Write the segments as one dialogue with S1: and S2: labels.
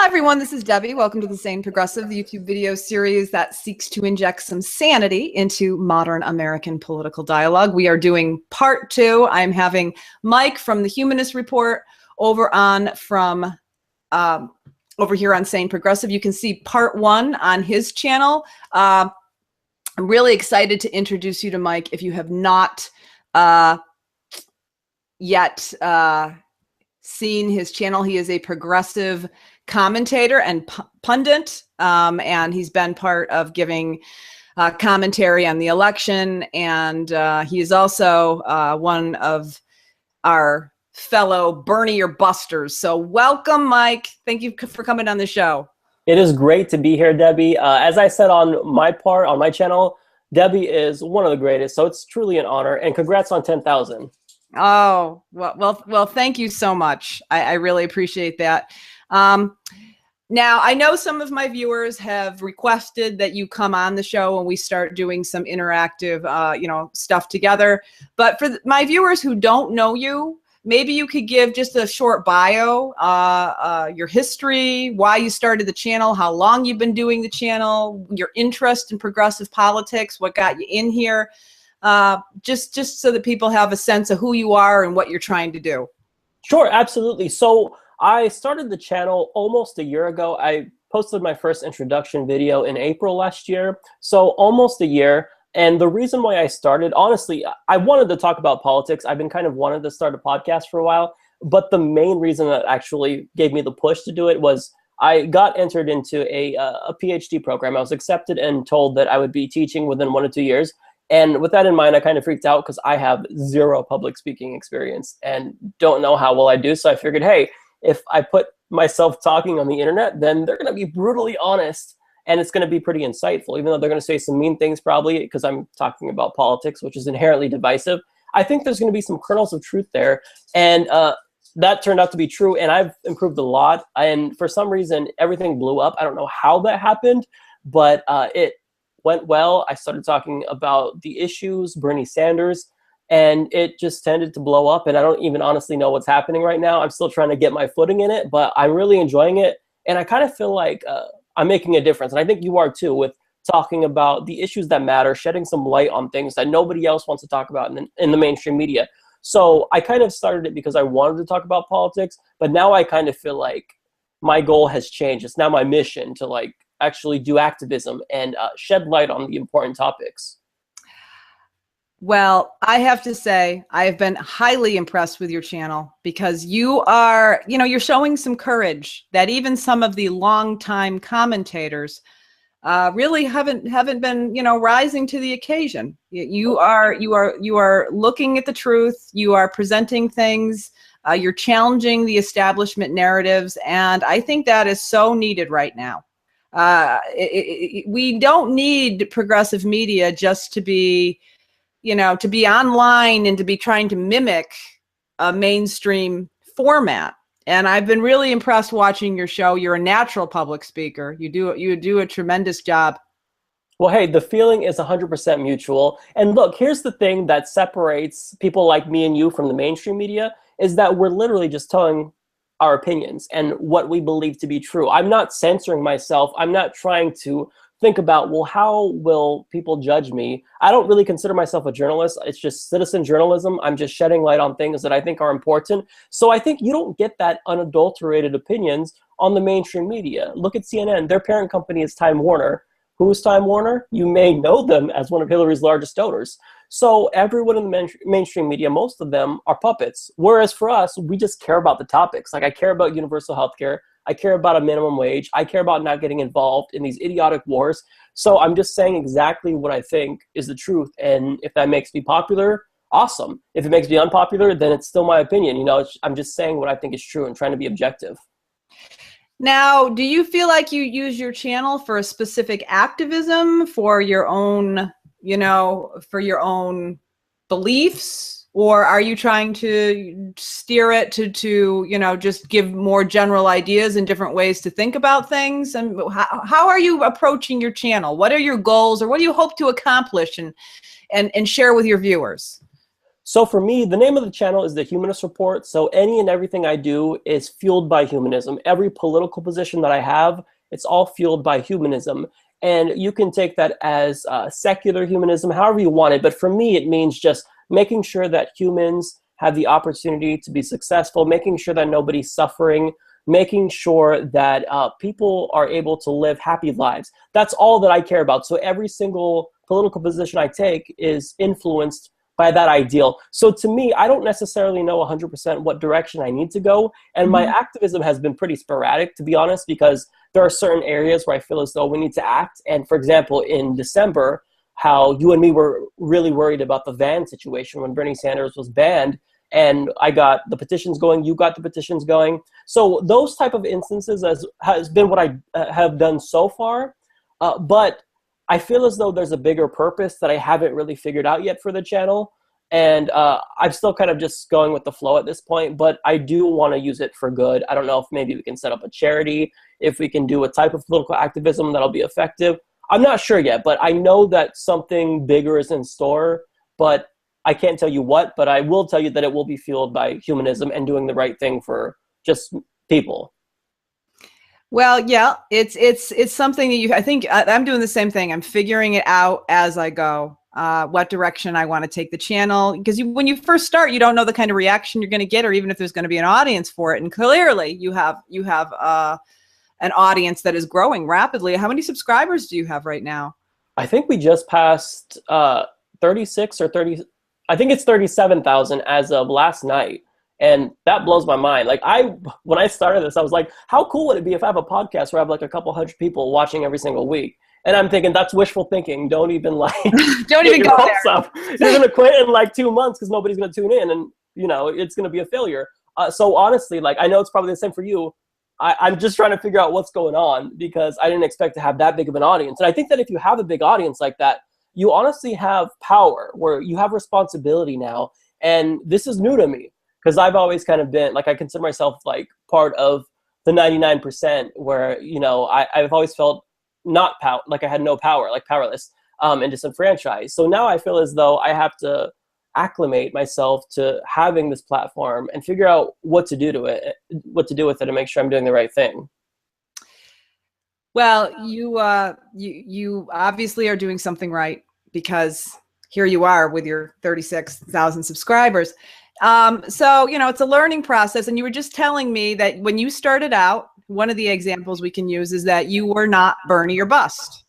S1: everyone, this is Debbie. Welcome to the Sane Progressive, the YouTube video series that seeks to inject some sanity into modern American political dialogue. We are doing part 2. I'm having Mike from the Humanist Report over here on Sane Progressive. You can see part 1 on his channel. I'm really excited to introduce you to Mike if you have not yet seen his channel. He is a progressive commentator and pundit, and he's been part of giving commentary on the election, and he is also one of our fellow Bernie or Busters. So welcome, Mike. Thank you for coming on the show.
S2: It is great to be here, Debbie. As I said on my channel, Debbie is one of the greatest, so it's truly an honor, and congrats on 10,000.
S1: Oh, well, thank you so much. I really appreciate that. Now, I know some of my viewers have requested that you come on the show and we start doing some interactive, stuff together. But for my viewers who don't know you, maybe you could give just a short bio, your history, why you started the channel, how long you've been doing the channel, your interest in progressive politics, what got you in here, just so that people have a sense of who you are and what you're trying to do.
S2: Sure, absolutely. So I started the channel almost a year ago. I posted my first introduction video in April last year, so almost a year. And the reason why I started, honestly, I wanted to talk about politics. I've been kind of wanting to start a podcast for a while, but the main reason that actually gave me the push to do it was I got entered into a PhD program. I was accepted and told that I would be teaching within 1 to 2 years. And with that in mind, I kind of freaked out because I have zero public speaking experience and don't know how well I do. So I figured, hey, if I put myself talking on the internet, then they're going to be brutally honest and it's going to be pretty insightful, even though they're going to say some mean things probably because I'm talking about politics, which is inherently divisive. I think there's going to be some kernels of truth there. And that turned out to be true. And I've improved a lot. And for some reason, everything blew up. I don't know how that happened, but it went well. I started talking about the issues, Bernie Sanders, and it just tended to blow up. And I don't even honestly know what's happening right now. I'm still trying to get my footing in it, but I'm really enjoying it. And I kind of feel like I'm making a difference. And I think you are too, with talking about the issues that matter, shedding some light on things that nobody else wants to talk about in the mainstream media. So I kind of started it because I wanted to talk about politics, but now I kind of feel like my goal has changed. It's now my mission to actually do activism and shed light on the important topics.
S1: Well, I have to say, I have been highly impressed with your channel because you are, you're showing some courage that even some of the longtime commentators really haven't been, rising to the occasion. You are looking at the truth. You are presenting things. You're challenging the establishment narratives, and I think that is so needed right now. We don't need progressive media just to be, to be online and to be trying to mimic a mainstream format. And I've been really impressed watching your show. You're a natural public speaker. You do a tremendous job.
S2: Well, hey, the feeling is 100% mutual. And look, here's the thing that separates people like me and you from the mainstream media is that we're literally just telling our opinions and what we believe to be true. I'm not censoring myself. I'm not trying to think about, well, how will people judge me? I don't really consider myself a journalist. It's just citizen journalism. I'm just shedding light on things that I think are important. So I think you don't get that unadulterated opinions on the mainstream media. Look at CNN. Their parent company is Time Warner. Who's Time Warner? You may know them as one of Hillary's largest donors. So everyone in the mainstream media, most of them are puppets. Whereas for us, we just care about the topics. Like I care about universal health care. I care about a minimum wage. I care about not getting involved in these idiotic wars. So I'm just saying exactly what I think is the truth. And if that makes me popular, awesome. If it makes me unpopular, then it's still my opinion. I'm just saying what I think is true and trying to be objective.
S1: Now, do you feel like you use your channel for a specific activism, for your own, for your own beliefs? Or are you trying to steer it to just give more general ideas and different ways to think about things? And how are you approaching your channel? What are your goals, or what do you hope to accomplish and share with your viewers?
S2: So for me, the name of the channel is the Humanist Report. So any and everything I do is fueled by humanism. Every political position that I have, it's all fueled by humanism. And you can take that as secular humanism, however you want it. But for me, it means just making sure that humans have the opportunity to be successful, making sure that nobody's suffering, making sure that people are able to live happy lives. That's all that I care about. So every single political position I take is influenced by that ideal. So to me, I don't necessarily know 100% what direction I need to go. And my activism has been pretty sporadic, to be honest, because there are certain areas where I feel as though we need to act. And for example, in December, how you and me were really worried about the van situation when Bernie Sanders was banned. And I got the petitions going, you got the petitions going. So those type of instances has been what I have done so far. But I feel as though there's a bigger purpose that I haven't really figured out yet for the channel. And I'm still kind of just going with the flow at this point, but I do want to use it for good. I don't know if maybe we can set up a charity, if we can do a type of political activism that'll be effective. I'm not sure yet, but I know that something bigger is in store, but I can't tell you what, but I will tell you that it will be fueled by humanism and doing the right thing for just people.
S1: Well, yeah, it's something that I think I'm doing the same thing. I'm figuring it out as I go, what direction I want to take the channel. Because when you first start, you don't know the kind of reaction you're going to get, or even if there's going to be an audience for it. And clearly, you have an audience that is growing rapidly. How many subscribers do you have right now?
S2: I think we just passed 36 or 30. I think it's 37,000 as of last night. And that blows my mind. Like when I started this, I was like, how cool would it be if I have a podcast where I have like a couple hundred people watching every single week? And I'm thinking that's wishful thinking. Don't even like,
S1: don't even go there.
S2: Up. You're going to quit in like 2 months because nobody's going to tune in and it's going to be a failure. So honestly, like I know it's probably the same for you. I'm just trying to figure out what's going on because I didn't expect to have that big of an audience. And I think that if you have a big audience like that, you honestly have power where you have responsibility now. And this is new to me. Because I've always kind of been, like, I consider myself, like, part of the 99% where, I've always felt like I had no power, like powerless and disenfranchised. So now I feel as though I have to acclimate myself to having this platform and figure out what to do with it and make sure I'm doing the right thing.
S1: Well, you obviously are doing something right because here you are with your 36,000 subscribers. So, it's a learning process. And you were just telling me that when you started out, one of the examples we can use is that you were not Bernie or bust,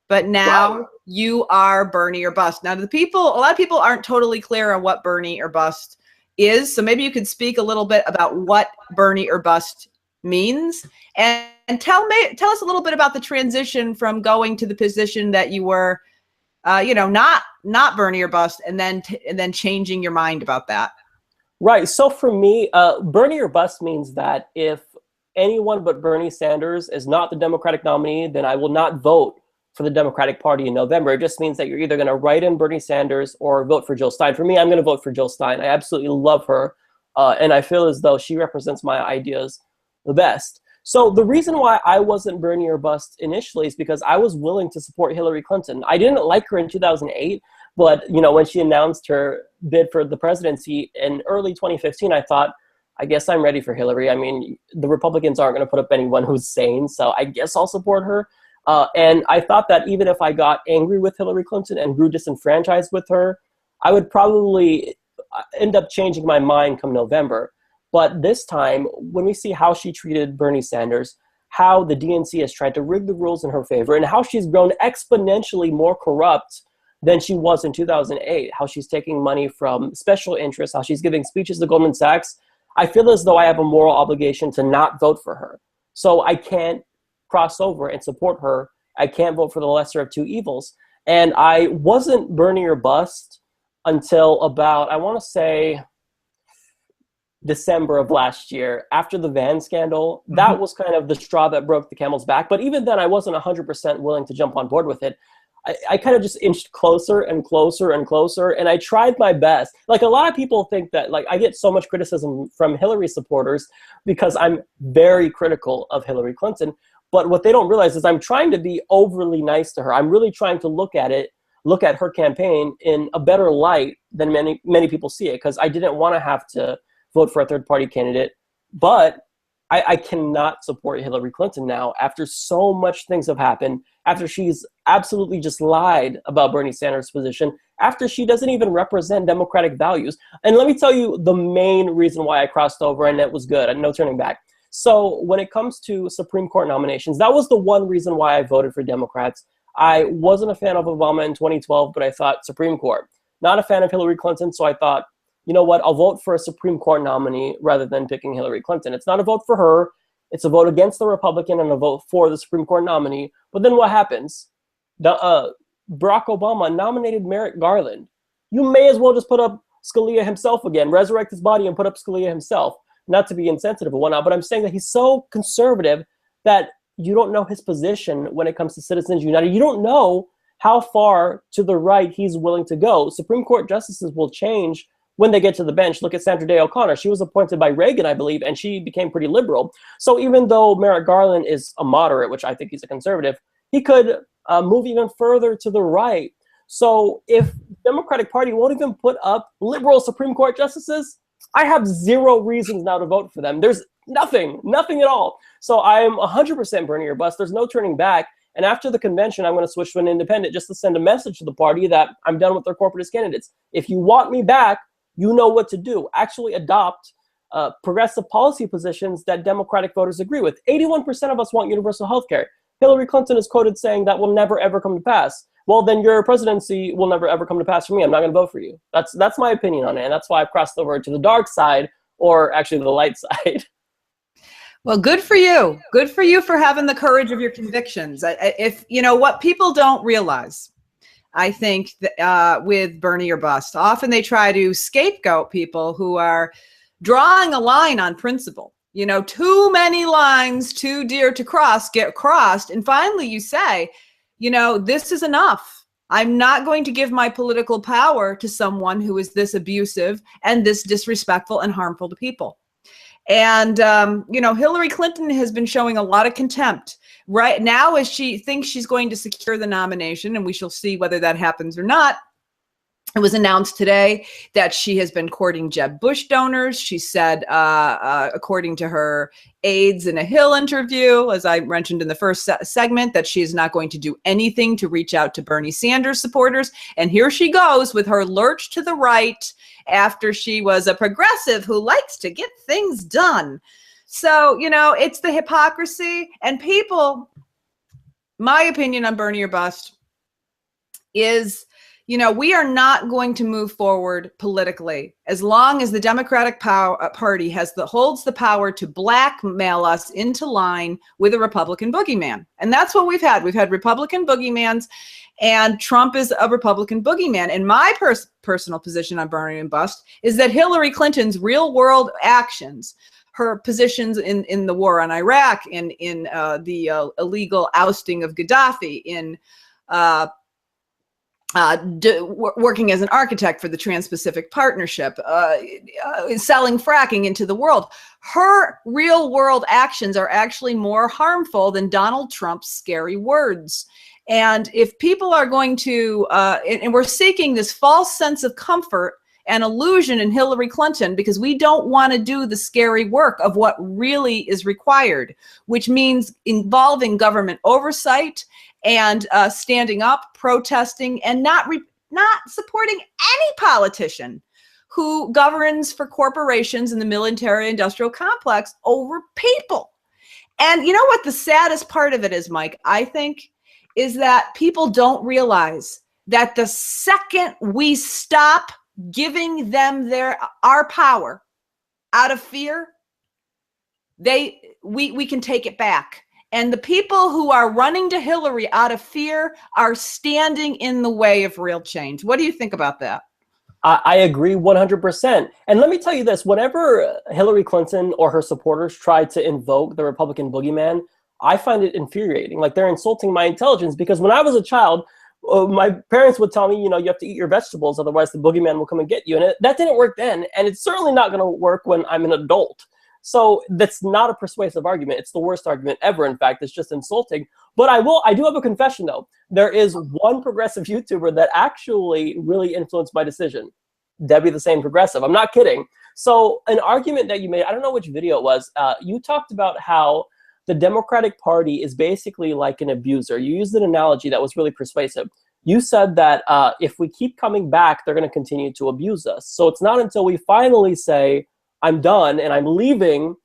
S1: but now you are Bernie or bust. Now, a lot of people aren't totally clear on what Bernie or bust is. So maybe you could speak a little bit about what Bernie or bust means and tell us a little bit about the transition from going to the position that you were, not Bernie or bust and then changing your mind about that.
S2: Right. So for me, Bernie or bust means that if anyone but Bernie Sanders is not the Democratic nominee, then I will not vote for the Democratic Party in November. It just means that you're either going to write in Bernie Sanders or vote for Jill Stein. For me, I'm going to vote for Jill Stein. I absolutely love her. And I feel as though she represents my ideas the best. So the reason why I wasn't Bernie or bust initially is because I was willing to support Hillary Clinton. I didn't like her in 2008. But, when she announced her bid for the presidency in early 2015, I thought, I guess I'm ready for Hillary. I mean, the Republicans aren't going to put up anyone who's sane, so I guess I'll support her. And I thought that even if I got angry with Hillary Clinton and grew disenfranchised with her, I would probably end up changing my mind come November. But this time, when we see how she treated Bernie Sanders, how the DNC has tried to rig the rules in her favor, and how she's grown exponentially more corrupt than she was in 2008, how she's taking money from special interests, how she's giving speeches to Goldman Sachs, I feel as though I have a moral obligation to not vote for her. So I can't cross over and support her. I can't vote for the lesser of two evils. And I wasn't Bernie or bust until about, I want to say, December of last year, after the van scandal. That was kind of the straw that broke the camel's back. But even then, I wasn't 100% willing to jump on board with it. I kind of just inched closer and closer and closer, and I tried my best. Like, a lot of people think that, like, I get so much criticism from Hillary supporters because I'm very critical of Hillary Clinton. But what they don't realize is I'm trying to be overly nice to her. I'm really trying to look at it look at her campaign in a better light than many people see it, because I didn't want to have to vote for a third-party candidate. But I cannot support Hillary Clinton now after so much things have happened, after she's absolutely just lied about Bernie Sanders' position, after she doesn't even represent democratic values. And let me tell you the main reason why I crossed over, and it was good, and no turning back. So when it comes to Supreme Court nominations, that was the one reason why I voted for Democrats. I wasn't a fan of Obama in 2012, but I thought Supreme Court. Not a fan of Hillary Clinton, so I thought, you know what, I'll vote for a Supreme Court nominee rather than picking Hillary Clinton. It's not a vote for her, it's a vote against the Republican and a vote for the Supreme Court nominee. But then what happens? Barack Obama nominated Merrick Garland. You may as well just put up Scalia himself again, resurrect his body and put up Scalia himself. Not to be insensitive or whatnot, but I'm saying that he's so conservative that you don't know his position when it comes to Citizens United. You don't know how far to the right he's willing to go. Supreme Court justices will change when they get to the bench. Look at Sandra Day O'Connor. She was appointed by Reagan, I believe, and she became pretty liberal. So even though Merrick Garland is a moderate, which I think he's a conservative, he could move even further to the right. So if the Democratic Party won't even put up liberal Supreme Court justices, I have zero reasons now to vote for them. There's nothing at all. So I'm 100% Bernie or bust. There's no turning back. And after the convention, I'm going to switch to an independent just to send a message to the party that I'm done with their corporatist candidates. If you want me back, you know what to do. Actually adopt progressive policy positions that Democratic voters agree with. 81% of us want universal health care. Hillary Clinton is quoted saying that will never, ever come to pass. Well, then your presidency will never, ever come to pass for me. I'm not going to vote for you. That's my opinion on it. And that's why I've crossed over to the dark side, or actually the light side.
S1: Well, good for you. Good for you for having the courage of your convictions. If you know what people don't realize, I think that, with Bernie or bust, often they try to scapegoat people who are drawing a line on principle. You know, too many lines too dear to cross get crossed. And finally you say, you know, this is enough. I'm not going to give my political power to someone who is this abusive and this disrespectful and harmful to people. And, you know, Hillary Clinton has been showing a lot of contempt right now as she thinks she's going to secure the nomination, and we shall see whether that happens or not. It was announced today that she has been courting Jeb Bush donors. She said, according to her aides in a Hill interview, as I mentioned in the first segment, that she is not going to do anything to reach out to Bernie Sanders supporters. And here she goes with her lurch to the right after she was a progressive who likes to get things done. So, you know, it's the hypocrisy. And people, my opinion on Bernie or bust is, you know, we are not going to move forward politically as long as the Democratic Party holds the power to blackmail us into line with a Republican boogeyman. And that's what we've had. We've had Republican boogeymans, and Trump is a Republican boogeyman. And my personal position on Bernie and bust is that Hillary Clinton's real world actions, her positions in the war on Iraq, in the illegal ousting of Gaddafi, in working as an architect for the Trans-Pacific Partnership, selling fracking into the world. Her real world actions are actually more harmful than Donald Trump's scary words. And if people are going to, and we're seeking this false sense of comfort and illusion in Hillary Clinton because we don't want to do the scary work of what really is required, which means involving government oversight and standing up, protesting, and not supporting any politician who governs for corporations in the military-industrial complex over people. And you know what the saddest part of it is, Mike, I think, is that people don't realize that the second we stop giving them our power out of fear, we can take it back. And the people who are running to Hillary out of fear are standing in the way of real change. What do you think about that?
S2: I agree 100%. And let me tell you this, whenever Hillary Clinton or her supporters try to invoke the Republican boogeyman, I find it infuriating. Like, they're insulting my intelligence, because when I was a child, my parents would tell me, you know, you have to eat your vegetables, otherwise the boogeyman will come and get you. And that didn't work then. And it's certainly not going to work when I'm an adult. So that's not a persuasive argument. It's the worst argument ever. In fact, it's just insulting. But I do have a confession though. There is one progressive YouTuber that actually really influenced my decision. Debbie the Sane Progressive. I'm not kidding. So an argument that you made, I don't know which video it was, you talked about how the Democratic Party is basically like an abuser. You used an analogy that was really persuasive. You said that if we keep coming back, they're going to continue to abuse us. So it's not until we finally say, I'm done and I'm leaving,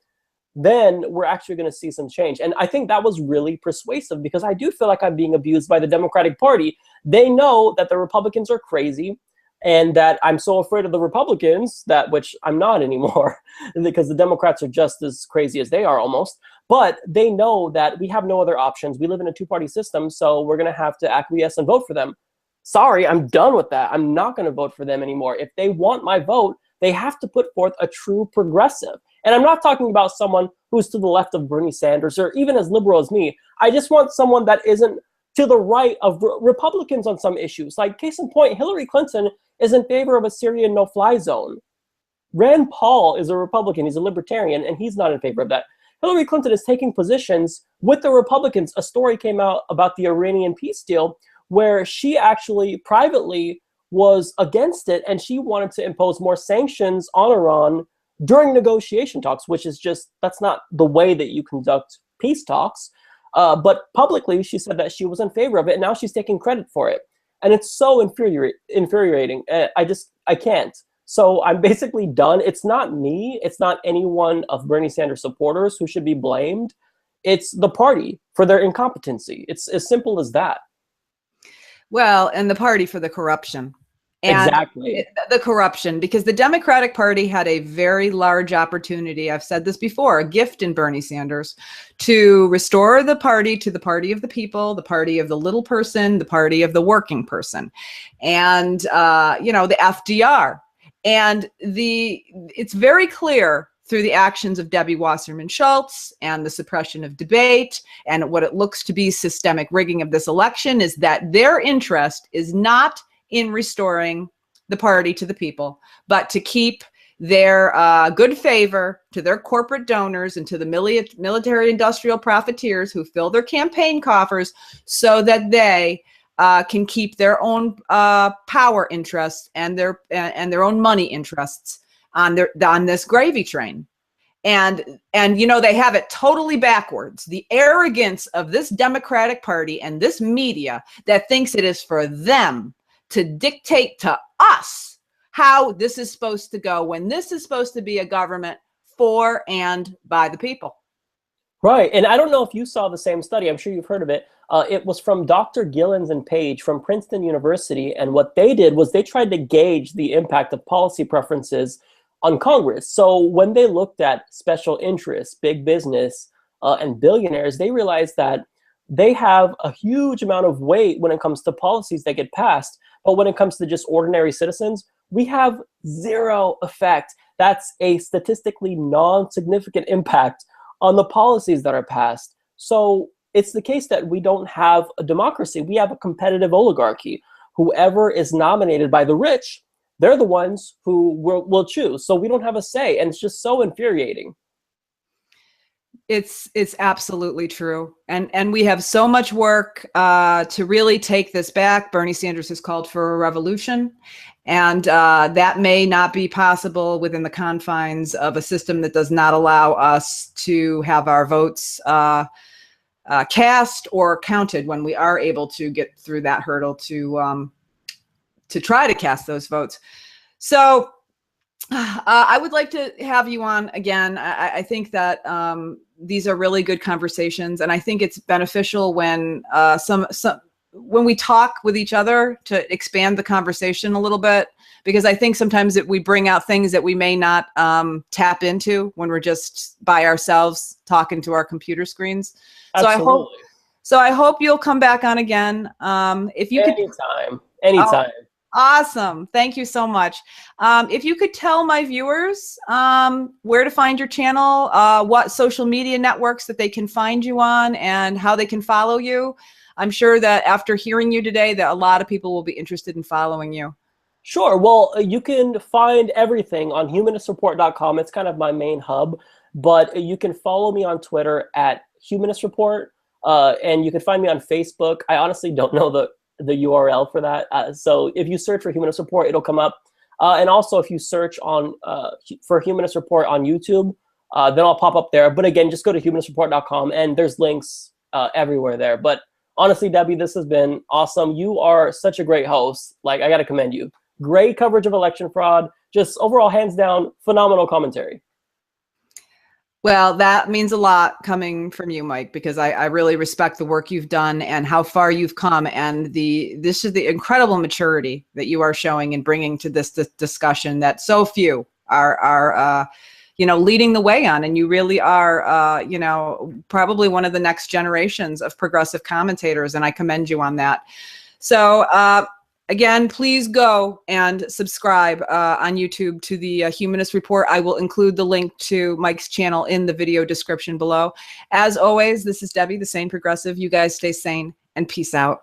S2: then we're actually going to see some change. And I think that was really persuasive because I do feel like I'm being abused by the Democratic Party. They know that the Republicans are crazy and that I'm so afraid of the Republicans, which I'm not anymore, because the Democrats are just as crazy as they are almost. But they know that we have no other options. We live in a two-party system, so we're going to have to acquiesce and vote for them. Sorry, I'm done with that. I'm not going to vote for them anymore. If they want my vote, they have to put forth a true progressive. And I'm not talking about someone who's to the left of Bernie Sanders or even as liberal as me. I just want someone that isn't to the right of Republicans on some issues. Like, case in point, Hillary Clinton is in favor of a Syrian no-fly zone. Rand Paul is a Republican. He's a libertarian, and he's not in favor of that. Hillary Clinton is taking positions with the Republicans. A story came out about the Iranian peace deal where she actually privately was against it, and she wanted to impose more sanctions on Iran during negotiation talks, which is just, that's not the way that you conduct peace talks. But publicly, she said that she was in favor of it, and now she's taking credit for it. And it's so infuriating. I can't. So I'm basically done. It's not me. It's not any one of Bernie Sanders supporters who should be blamed. It's the party for their incompetency. It's as simple as that.
S1: Well, and the party for the corruption. And
S2: exactly.
S1: The corruption, because the Democratic Party had a very large opportunity, I've said this before, a gift in Bernie Sanders, to restore the party to the party of the people, the party of the little person, the party of the working person, and, the FDR. And it's very clear through the actions of Debbie Wasserman Schultz and the suppression of debate and what it looks to be systemic rigging of this election is that their interest is not in restoring the party to the people, but to keep their good favor to their corporate donors and to the military industrial profiteers who fill their campaign coffers so that they can keep their own power interests and their own money interests on this gravy train. And they have it totally backwards. The arrogance of this Democratic Party and this media that thinks it is for them to dictate to us how this is supposed to go when this is supposed to be a government for and by the people.
S2: Right. And I don't know if you saw the same study. I'm sure you've heard of it. It was from Dr. Gillens and Page from Princeton University. And what they did was they tried to gauge the impact of policy preferences on Congress. So when they looked at special interests, big business, and billionaires, they realized that they have a huge amount of weight when it comes to policies that get passed. But when it comes to just ordinary citizens, we have zero effect. That's a statistically non-significant impact on the policies that are passed. So it's the case that we don't have a democracy. We have a competitive oligarchy. Whoever is nominated by the rich, they're the ones who will choose. So we don't have a say, and it's just so infuriating.
S1: It's absolutely true. And we have so much work to really take this back. Bernie Sanders has called for a revolution, and that may not be possible within the confines of a system that does not allow us to have our votes cast or counted when we are able to get through that hurdle to try to cast those votes. So I would like to have you on again. I think that these are really good conversations, and I think it's beneficial when when we talk with each other to expand the conversation a little bit, because I think sometimes that we bring out things that we may not tap into when we're just by ourselves talking to our computer screens.
S2: Absolutely.
S1: So I hope you'll come back on again. If you could,
S2: anytime.
S1: Oh, awesome. Thank you so much. If you could tell my viewers where to find your channel, what social media networks that they can find you on, and how they can follow you. I'm sure that after hearing you today, that a lot of people will be interested in following you.
S2: Sure. Well, you can find everything on humanistreport.com. It's kind of my main hub. But you can follow me on Twitter at Humanist Report, and you can find me on Facebook. I honestly don't know the URL for that. So if you search for Humanist Report, it'll come up. And also, if you search for Humanist Report on YouTube, then I'll pop up there. But again, just go to humanistreport.com, and there's links everywhere there. But honestly, Debbie, this has been awesome. You are such a great host. Like, I got to commend you. Great coverage of election fraud. Just overall, hands down, phenomenal commentary.
S1: Well, that means a lot coming from you, Mike, because I really respect the work you've done and how far you've come, and this is the incredible maturity that you are showing and bringing to this discussion that so few are leading the way on. And you really are, probably one of the next generations of progressive commentators, and I commend you on that. So, again, please go and subscribe on YouTube to the Humanist Report. I will include the link to Mike's channel in the video description below. As always, this is Debbie, the Sane Progressive. You guys stay sane and peace out.